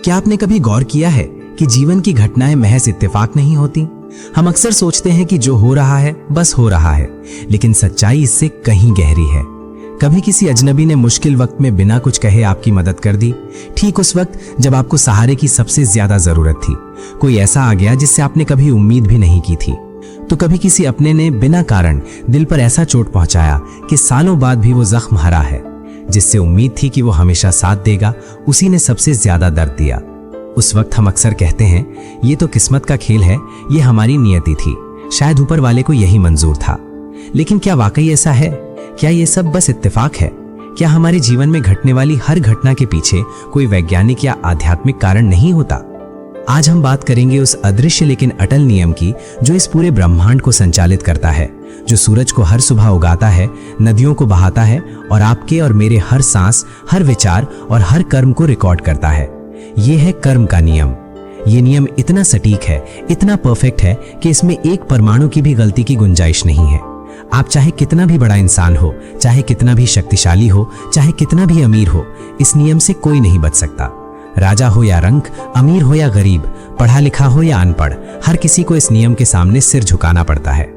क्या आपने कभी गौर किया है कि जीवन की घटनाएं महज इत्तेफाक नहीं होती? हम अक्सर सोचते हैं कि जो हो रहा है बस हो रहा है, लेकिन सच्चाई इससे कहीं गहरी है। कभी किसी अजनबी ने मुश्किल वक्त में बिना कुछ कहे आपकी मदद कर दी, ठीक उस वक्त जब आपको सहारे की सबसे ज्यादा जरूरत थी। कोई ऐसा आ गया जिससे आपने कभी उम्मीद भी नहीं की थी। तो कभी किसी अपने ने बिना कारण दिल पर ऐसा चोट पहुंचाया कि सालों बाद भी वो जख्म हरा है। जिससे उम्मीद थी कि वो हमेशा साथ देगा, उसी ने सबसे ज्यादा दर्द दिया। उस वक्त हम अक्सर कहते हैं ये तो किस्मत का खेल है, ये हमारी नियति थी, शायद ऊपर वाले को यही मंजूर था। लेकिन क्या वाकई ऐसा है? क्या ये सब बस इत्तेफाक है? क्या हमारे जीवन में घटने वाली हर घटना के पीछे कोई वैज्ञानिक या आध्यात्मिक कारण नहीं होता? आज हम बात करेंगे उस अदृश्य लेकिन अटल नियम की जो इस पूरे ब्रह्मांड को संचालित करता है, जो सूरज को हर सुबह उगाता है, नदियों को बहाता है और आपके और मेरे हर सांस, हर विचार और हर कर्म को रिकॉर्ड करता है। ये है कर्म का नियम। ये नियम इतना सटीक है, इतना परफेक्ट है कि इसमें एक परमाणु की भी गलती की गुंजाइश नहीं है। आप चाहे कितना भी बड़ा इंसान हो, चाहे कितना भी शक्तिशाली हो, चाहे कितना भी अमीर हो, इस नियम से कोई नहीं बच सकता। राजा हो या रंक, अमीर हो या गरीब, पढ़ा लिखा हो या अनपढ़, हर किसी को इस नियम के सामने सिर झुकाना पड़ता है।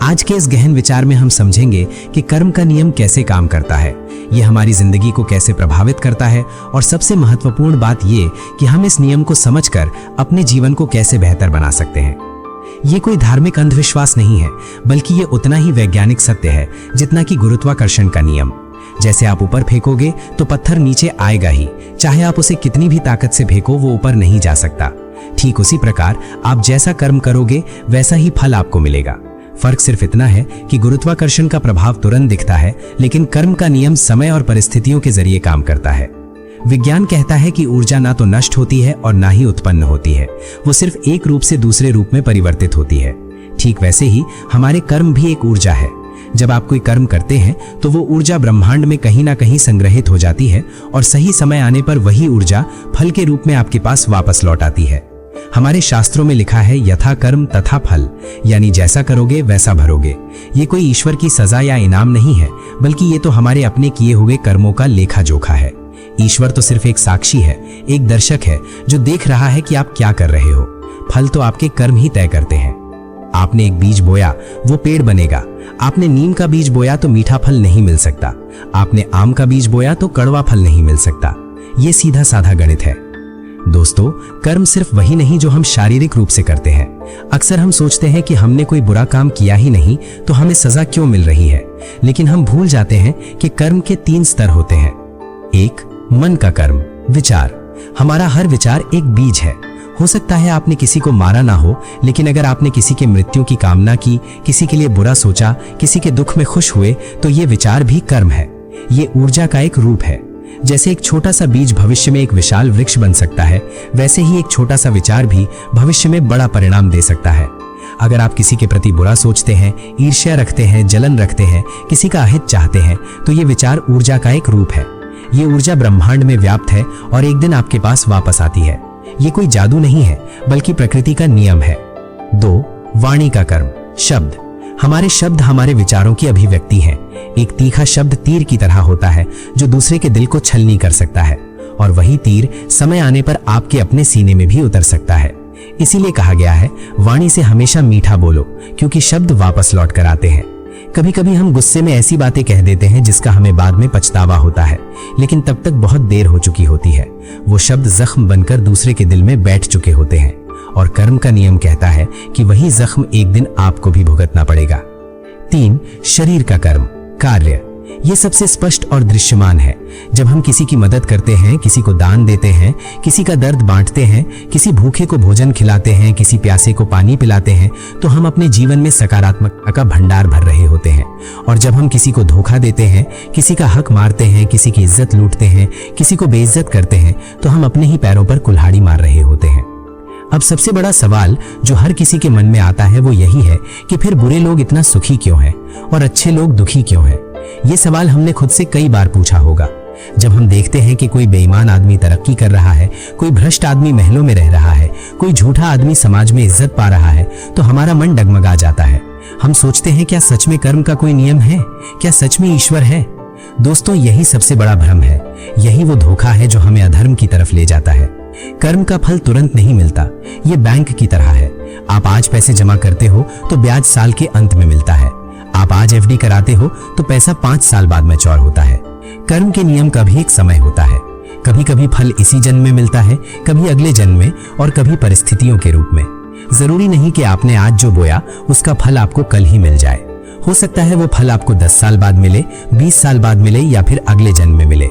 आज के इस गहन विचार में हम समझेंगे कि कर्म का नियम कैसे काम करता है, ये हमारी जिंदगी को कैसे प्रभावित करता है और सबसे महत्वपूर्ण बात ये कि हम इस नियम को समझकर अपने जीवन को कैसे बेहतर बना सकते हैं। ये कोई धार्मिक अंधविश्वास नहीं है, बल्कि ये उतना ही वैज्ञानिक सत्य है जितना कि गुरुत्वाकर्षण का नियम। जैसे आप ऊपर फेंकोगे तो पत्थर नीचे आएगा ही, चाहे आप उसे कितनी भी ताकत से फेंको वो ऊपर नहीं जा सकता। ठीक उसी प्रकार आप जैसा कर्म करोगे वैसा ही फल आपको मिलेगा। फर्क सिर्फ इतना है कि गुरुत्वाकर्षण का प्रभाव तुरंत दिखता है, लेकिन कर्म का नियम समय और परिस्थितियों के जरिए काम करता है। विज्ञान कहता है कि ऊर्जा ना तो नष्ट होती है और ना ही उत्पन्न होती है, वो सिर्फ एक रूप से दूसरे रूप में परिवर्तित होती है। ठीक वैसे ही हमारे कर्म भी एक ऊर्जा है। जब आप कोई कर्म करते हैं तो वो ऊर्जा ब्रह्मांड में कहीं ना कहीं संग्रहित हो जाती है और सही समय आने पर वही ऊर्जा फल के रूप में आपके पास वापस लौट आती है। हमारे शास्त्रों में लिखा है यथा कर्म तथा फल, यानी जैसा करोगे वैसा भरोगे। ये कोई ईश्वर की सजा या इनाम नहीं है, बल्कि ये तो हमारे अपने किए हुए कर्मों का लेखा जोखा है। ईश्वर तो सिर्फ एक साक्षी है, एक दर्शक है जो देख रहा है कि आप क्या कर रहे हो। फल तो आपके कर्म ही तय करते हैं। आपने एक बीज बोया, वो पेड़ बनेगा। आपने नीम का बीज बोया तो मीठा फल नहीं मिल सकता। आपने आम का बीज बोया तो कड़वा फल नहीं मिल सकता। ये सीधा साधा गणित है। दोस्तों, कर्म सिर्फ वही नहीं जो हम शारीरिक रूप से करते हैं। अक्सर हम सोचते हैं कि हमने कोई बुरा काम किया ही नहीं तो हमें सजा क्यों मिल रही है, लेकिन हम भूल जाते हैं कि कर्म के 3 स्तर होते हैं। एक, मन का कर्म, विचार। हमारा हर विचार एक बीज है। हो सकता है आपने किसी को मारा ना हो, लेकिन अगर आपने किसी के मृत्यु की कामना की, किसी के लिए बुरा सोचा, किसी के दुख में खुश हुए, तो ये विचार भी कर्म है। ये ऊर्जा का एक रूप है। जैसे एक छोटा सा बीज भविष्य में एक विशाल वृक्ष बन सकता है, वैसे ही एक छोटा सा विचार भी भविष्य में बड़ा परिणाम दे सकता है। अगर आप किसी के प्रति बुरा सोचते हैं, ईर्ष्या रखते हैं, जलन रखते हैं, किसी का अहित चाहते हैं, तो ये विचार ऊर्जा का एक रूप है। ये ऊर्जा ब्रह्मांड में व्याप्त है और एक दिन आपके पास वापस आती है। ये कोई जादू नहीं है, बल्कि प्रकृति का नियम है। 2, वाणी का कर्म, शब्द। हमारे शब्द हमारे विचारों की अभिव्यक्ति हैं। एक तीखा शब्द तीर की तरह होता है जो दूसरे के दिल को छलनी कर सकता है, और वही तीर समय आने पर आपके अपने सीने में भी उतर सकता है। इसीलिए कहा गया है वाणी से हमेशा मीठा बोलो, क्योंकि शब्द वापस लौट कर आते हैं। कभी कभी हम गुस्से में ऐसी बातें कह देते हैं जिसका हमें बाद में पछतावा होता है, लेकिन तब तक बहुत देर हो चुकी होती है। वो शब्द जख्म बनकर दूसरे के दिल में बैठ चुके होते हैं, और कर्म का नियम कहता है कि वही जख्म एक दिन आपको भी भुगतना पड़ेगा। 3, शरीर का कर्म, कार्य। ये सबसे स्पष्ट और दृश्यमान है। जब हम किसी की मदद करते हैं, किसी को दान देते हैं, किसी का दर्द बांटते हैं, किसी भूखे को भोजन खिलाते हैं, किसी प्यासे को पानी पिलाते हैं, तो हम अपने जीवन में सकारात्मकता का भंडार भर रहे होते हैं। और जब हम किसी को धोखा देते हैं, किसी का हक मारते हैं, किसी की इज्जत लूटते हैं, किसी को बेइज्जत करते हैं, तो हम अपने ही पैरों पर कुल्हाड़ी मार रहे होते हैं। अब सबसे बड़ा सवाल जो हर किसी के मन में आता है वो यही है कि फिर बुरे लोग इतना सुखी क्यों हैं और अच्छे लोग दुखी क्यों हैं? ये सवाल हमने खुद से कई बार पूछा होगा। जब हम देखते हैं कि कोई बेईमान आदमी तरक्की कर रहा है, कोई भ्रष्ट आदमी महलों में रह रहा है, कोई झूठा आदमी समाज में इज्जत पा रहा है, तो हमारा मन डगमगा जाता है। हम सोचते हैं क्या सच में कर्म का कोई नियम है? क्या सच में ईश्वर है? दोस्तों, यही सबसे बड़ा भ्रम है। यही वो धोखा है जो हमें अधर्म की तरफ ले जाता है। कर्म का फल तुरंत नहीं मिलता, ये बैंक की तरह है। आप आज पैसे जमा करते हो तो ब्याज साल के अंत में मिलता है। आप आज एफडी कराते हो तो पैसा 5 साल बाद मैच्योर होता है। कर्म के नियम का भी एक समय होता है। कभी कभी फल इसी जन्म में मिलता है, कभी अगले जन्म में और कभी परिस्थितियों के रूप में। जरूरी नहीं कि आपने आज जो बोया उसका फल आपको कल ही मिल जाए। हो सकता है वो फल आपको 10 साल बाद मिले, 20 साल बाद मिले या फिर अगले जन्म में मिले।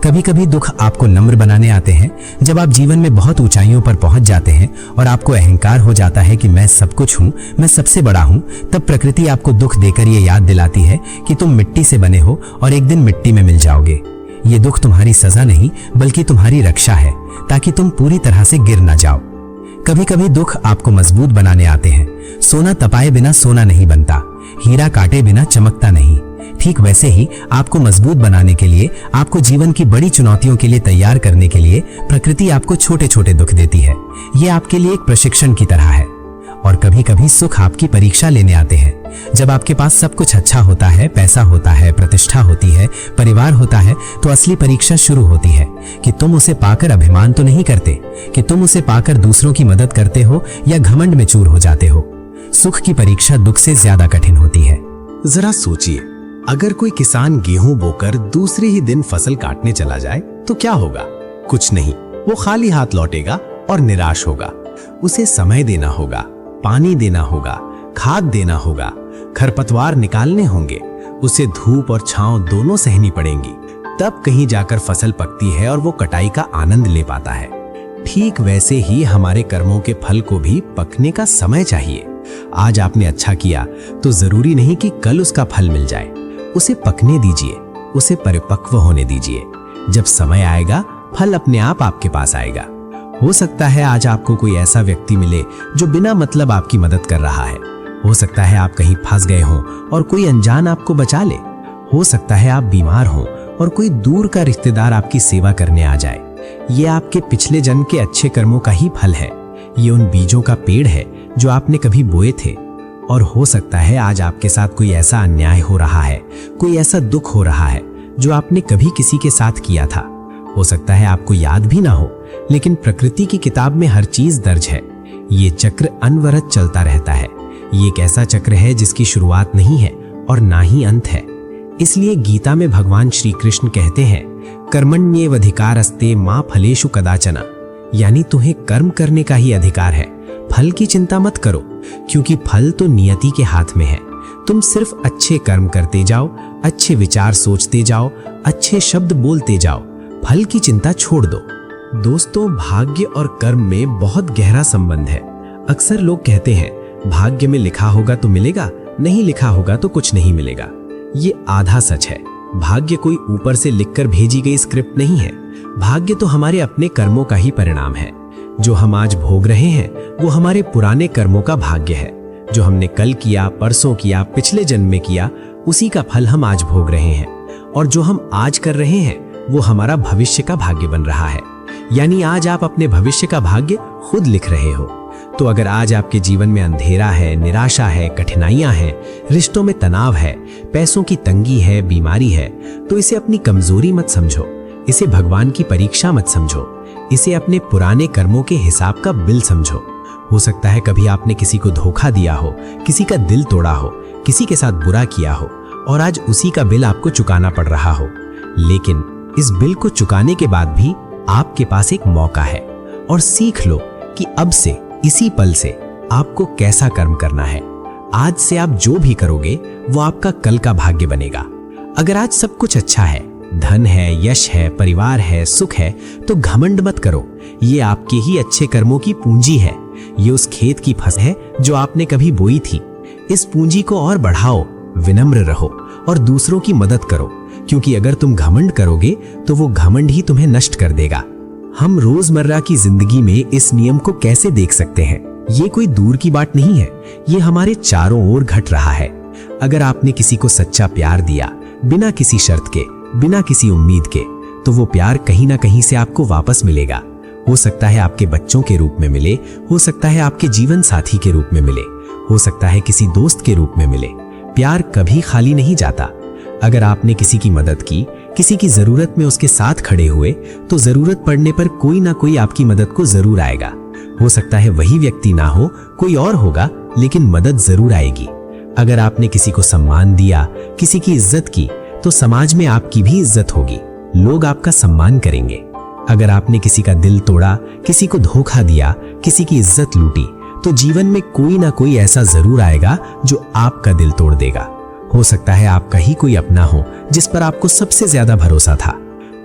कभी कभी दुख आपको नम्र बनाने आते हैं। जब आप जीवन में बहुत ऊंचाइयों पर पहुंच जाते हैं और आपको अहंकार हो जाता है कि मैं सब कुछ हूं, मैं सबसे बड़ा हूं, तब प्रकृति आपको दुख देकर ये याद दिलाती है कि तुम मिट्टी से बने हो और एक दिन मिट्टी में मिल जाओगे। ये दुख तुम्हारी सजा नहीं बल्कि तुम्हारी रक्षा है, ताकि तुम पूरी तरह से गिर ना जाओ। कभी कभी दुख आपको मजबूत बनाने आते हैं। सोना तपाए बिना सोना नहीं बनता, हीरा काटे बिना चमकता नहीं। ठीक वैसे ही आपको मजबूत बनाने के लिए, आपको जीवन की बड़ी चुनौतियों के लिए तैयार करने के लिए प्रकृति आपको छोटे छोटे दुख देती है। ये आपके लिए एक प्रशिक्षण की तरह है। और कभी कभी सुख आपकी परीक्षा लेने आते हैं। जब आपके पास सब कुछ अच्छा होता है, पैसा होता है, प्रतिष्ठा होती है, परिवार होता है, तो असली परीक्षा शुरू होती है कि तुम उसे पाकर अभिमान तो नहीं करते, कि तुम उसे पाकर दूसरों की मदद करते हो या घमंड में चूर हो जाते हो। सुख की परीक्षा दुख से ज्यादा कठिन होती है। जरा सोचिए, अगर कोई किसान गेहूं बोकर दूसरे ही दिन फसल काटने चला जाए तो क्या होगा? कुछ नहीं, वो खाली हाथ लौटेगा और निराश होगा। उसे समय देना होगा, पानी देना होगा, खाद देना होगा, खरपतवार निकालने होंगे, उसे धूप और छांव दोनों सहनी पड़ेंगी। तब कहीं जाकर फसल पकती है और वो कटाई का आनंद ले पाता है। ठीक वैसे ही हमारे कर्मों के फल को भी पकने का समय चाहिए। आज आपने अच्छा किया तो जरूरी नहीं कि कल उसका फल मिल जाए। उसे पकने दीजिए, उसे परिपक्व होने दीजिए। जब समय आएगा, फल अपने आप आपके पास आएगा। हो सकता है आज आपको कोई ऐसा व्यक्ति मिले जो बिना मतलब आपकी मदद कर रहा है। हो सकता है आप कहीं फंस गए हों और कोई अनजान आपको बचा ले। हो सकता है आप बीमार हों और कोई दूर का रिश्तेदार आपकी सेवा करने आ जाए। ये आपके पिछले जन्म के अच्छे कर्मों का ही फल है। ये उन बीजों का पेड़ है जो आपने कभी बोए थे। और हो सकता है आज आपके साथ कोई ऐसा अन्याय हो रहा है, कोई ऐसा दुख हो रहा है जो आपने कभी किसी के साथ किया था। हो सकता है आपको याद भी ना हो, लेकिन प्रकृति की किताब में हर चीज दर्ज है। ये चक्र अनवरत चलता रहता है। ये एक ऐसा चक्र है जिसकी शुरुआत नहीं है और ना ही अंत है। इसलिए गीता में भगवान श्री कृष्ण कहते हैं, कर्मण्येवाधिकारस्ते मा फलेषु कदाचन, यानी तुम्हें कर्म करने का ही अधिकार है। फल की चिंता मत करो, क्योंकि फल तो नियति के हाथ में है। तुम सिर्फ अच्छे कर्म करते जाओ, अच्छे विचार सोचते जाओ, अच्छे शब्द बोलते जाओ, फल की चिंता छोड़ दो। दोस्तों, भाग्य और कर्म में बहुत गहरा संबंध है। अक्सर लोग कहते हैं भाग्य में लिखा होगा तो मिलेगा, नहीं लिखा होगा तो कुछ नहीं मिलेगा। ये आधा सच है। भाग्य कोई ऊपर से लिखकर भेजी गई स्क्रिप्ट नहीं है। भाग्य तो हमारे अपने कर्मों का ही परिणाम है। जो हम आज भोग रहे हैं वो हमारे पुराने कर्मों का भाग्य है। जो हमने कल किया, परसों किया, पिछले जन्म में किया, उसी का फल हम आज भोग रहे हैं। और जो हम आज कर रहे हैं वो हमारा भविष्य का भाग्य बन रहा है। यानी आज आप अपने भविष्य का भाग्य खुद लिख रहे हो। तो अगर आज आपके जीवन में अंधेरा है, निराशा है, कठिनाइयां हैं, रिश्तों में तनाव है, पैसों की तंगी है, बीमारी है, तो इसे अपनी कमजोरी मत समझो, इसे भगवान की परीक्षा मत समझो, इसे अपने पुराने कर्मों के हिसाब का बिल समझो। हो सकता है कभी आपने किसी को धोखा दिया हो, किसी का दिल तोड़ा हो, किसी के साथ बुरा किया हो और आज उसी का बिल आपको चुकाना पड़ रहा हो। लेकिन इस बिल को चुकाने के बाद भी आपके पास एक मौका है और सीख लो कि अब से, इसी पल से आपको कैसा कर्म करना है। आज से आप जो भी करोगे वो आपका कल का भाग्य बनेगा। अगर आज सब कुछ अच्छा है, धन है, यश है, परिवार है, सुख है, तो घमंड मत करो। ये आपके ही अच्छे कर्मों की पूंजी है। ये उस खेत की फसल है जो आपने कभी बोई थी। इस पूंजी को और बढ़ाओ, विनम्र रहो और दूसरों की मदद करो, क्योंकि अगर तुम घमंड करोगे तो वो घमंड ही तुम्हें नष्ट कर देगा। हम रोजमर्रा की जिंदगी में इस नियम को कैसे देख सकते हैं? ये कोई दूर की बात नहीं है, ये हमारे चारों ओर घट रहा है। अगर आपने किसी को सच्चा प्यार दिया, बिना किसी शर्त के, बिना किसी उम्मीद के, तो वो प्यार कहीं ना कहीं से आपको वापस मिलेगा। हो सकता है आपके बच्चों के रूप में मिले, हो सकता है आपके जीवन साथी के रूप में मिले, हो सकता है किसी दोस्त के रूप में मिले। प्यार कभी खाली नहीं जाता। अगर आपने किसी की मदद की, किसी की जरूरत में उसके साथ खड़े हुए, तो जरूरत पड़ने पर कोई ना कोई आपकी मदद को जरूर आएगा। हो सकता है वही व्यक्ति ना हो, कोई और होगा, लेकिन मदद जरूर आएगी। अगर आपने किसी को सम्मान दिया, किसी की इज्जत की, तो समाज में आपकी भी इज्जत होगी, लोग आपका सम्मान करेंगे। अगर आपने किसी का दिल तोड़ा, किसी को धोखा दिया, किसी की इज्जत लूटी, तो जीवन में कोई ना कोई ऐसा जरूर आएगा जो आपका दिल तोड़ देगा। हो सकता है आपका ही कोई अपना हो जिस पर आपको सबसे ज्यादा भरोसा था।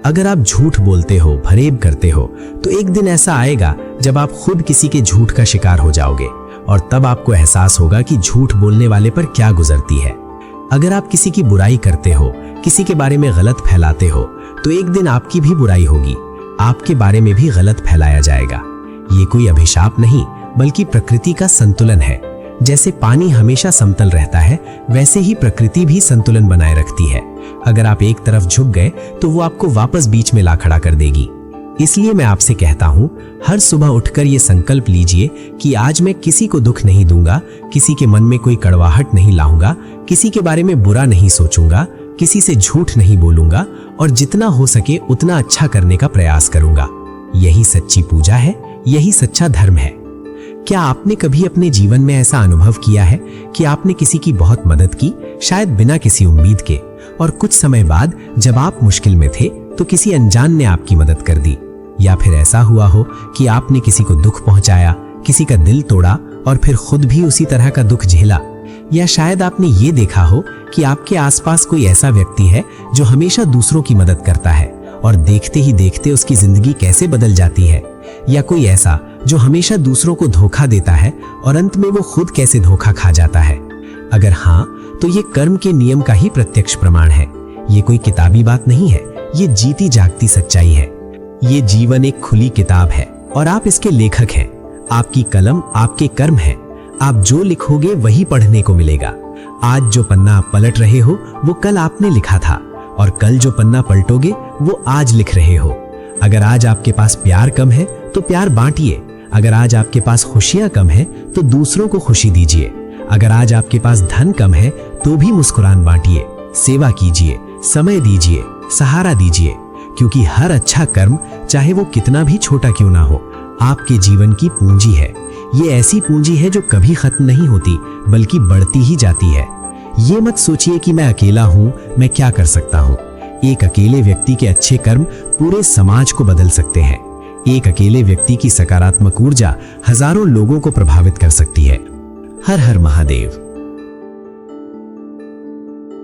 अगर आप झूठ बोलते हो, फरेब करते हो, तो एक दिन ऐसा आएगा जब आप खुद किसी के झूठ का शिकार हो जाओगे, और तब आपको एहसास होगा कि झूठ बोलने वाले पर क्या गुजरती है। अगर आप किसी की बुराई करते हो, किसी के बारे में गलत फैलाते हो, तो एक दिन आपकी भी बुराई होगी, आपके बारे में भी गलत फैलाया जाएगा। ये कोई अभिशाप नहीं, बल्कि प्रकृति का संतुलन है। जैसे पानी हमेशा समतल रहता है, वैसे ही प्रकृति भी संतुलन बनाए रखती है। अगर आप एक तरफ झुक गए तो वो आपको वापस बीच में ला खड़ा कर देगी। इसलिए मैं आपसे कहता हूं, हर सुबह उठकर ये संकल्प लीजिए कि आज मैं किसी को दुख नहीं दूंगा, किसी के मन में कोई कड़वाहट नहीं लाऊंगा, किसी के बारे में बुरा नहीं सोचूंगा, किसी से झूठ नहीं बोलूंगा, और जितना हो सके उतना अच्छा करने का प्रयास करूंगा। यही सच्ची पूजा है, यही सच्चा धर्म है। क्या आपने कभी अपने जीवन में ऐसा अनुभव किया है कि आपने किसी की बहुत मदद की, शायद बिना किसी उम्मीद के, और कुछ समय बाद जब आप मुश्किल में थे तो किसी अनजान ने आपकी मदद कर दी? या फिर ऐसा हुआ हो कि आपने किसी को दुख पहुंचाया, किसी का दिल तोड़ा, और फिर खुद भी उसी तरह का दुख झेला? या शायद आपने ये देखा हो कि आपके आसपास कोई ऐसा व्यक्ति है जो हमेशा दूसरों की मदद करता है, और देखते ही देखते उसकी जिंदगी कैसे बदल जाती है। या कोई ऐसा जो हमेशा दूसरों को धोखा देता है और अंत में वो खुद कैसे धोखा खा जाता है। अगर हाँ, तो ये कर्म के नियम का ही प्रत्यक्ष प्रमाण है। ये कोई किताबी बात नहीं है, ये जीती जागती सच्चाई है। ये जीवन एक खुली किताब है और आप इसके लेखक हैं। आपकी कलम आपके कर्म है। आप जो लिखोगे वही पढ़ने को मिलेगा। आज जो पन्ना आप पलट रहे हो वो कल आपने लिखा था, और कल जो पन्ना पलटोगे वो आज लिख रहे हो। अगर आज आपके पास प्यार कम है तो प्यार बांटिए। अगर आज आपके पास खुशियां कम है तो दूसरों को खुशी दीजिए। अगर आज आपके पास धन कम है तो भी मुस्कुरान बांटिए, सेवा कीजिए, समय दीजिए, सहारा दीजिए, क्योंकि हर अच्छा कर्म, चाहे वो कितना भी छोटा क्यों ना हो, आपके जीवन की पूंजी है। ये ऐसी पूंजी है जो कभी खत्म नहीं होती, बल्कि बढ़ती ही जाती है। ये मत सोचिए कि मैं अकेला हूं, मैं क्या कर सकता हूं। एक अकेले व्यक्ति के अच्छे कर्म पूरे समाज को बदल सकते हैं। एक अकेले व्यक्ति की सकारात्मक ऊर्जा हजारों लोगों को प्रभावित कर सकती है। हर हर महादेव।